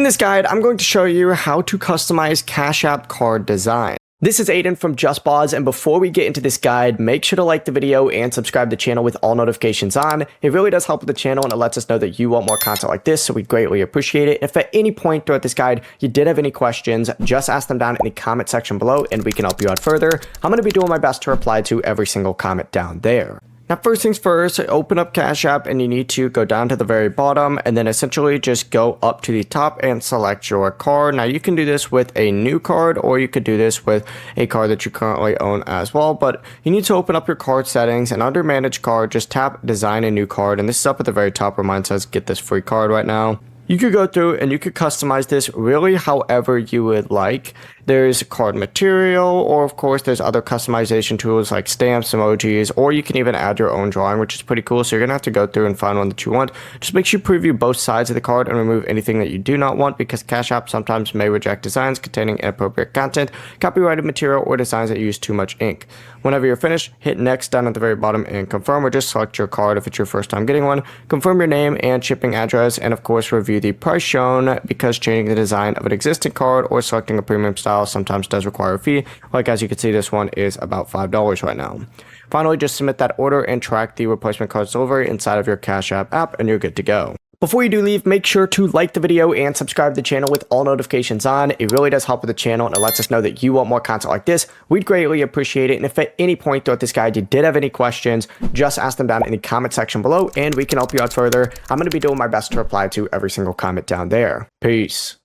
In this guide, I'm going to show you how to customize Cash App card design. This is Aiden from JustBoz, and before we get into this guide, make sure to like the video and subscribe to the channel with all notifications on. It really does help with the channel, and it lets us know that you want more content like this, so we greatly appreciate it. If at any point throughout this guide you did have any questions, just ask them down in the comment section below, and we can help you out further. I'm going to be doing my best to reply to every single comment down there. Now, first things first, open up Cash App and you need to go down to the very bottom and then essentially just go up to the top and select your card. Now, you can do this with a new card or you could do this with a card that you currently own as well, but you need to open up your card settings and under Manage Card, just tap Design a New Card, and this is up at the very top where mine says Get This Free Card right now. You could go through and you could customize this really however you would like. There's card material, or of course there's other customization tools like stamps, emojis, or you can even add your own drawing, which is pretty cool. So you're gonna have to go through and find one that you want. Just make sure you preview both sides of the card and remove anything that you do not want, because Cash App sometimes may reject designs containing inappropriate content, copyrighted material, or designs that use too much ink. Whenever you're finished, hit next down at the very bottom and confirm, or just select your card if it's your first time getting one. Confirm your name and shipping address, and of course review the price shown, because changing the design of an existing card or selecting a premium style sometimes does require a fee. Like as you can see, this one is about $5 right now. Finally, just submit that order and track the replacement card's delivery inside of your Cash App app and you're good to go. Before you do leave, make sure to like the video and subscribe to the channel with all notifications on. It really does help with the channel and it lets us know that you want more content like this. We'd greatly appreciate it. And if at any point throughout this guide you did have any questions, just ask them down in the comment section below and we can help you out further. I'm going to be doing my best to reply to every single comment down there. Peace.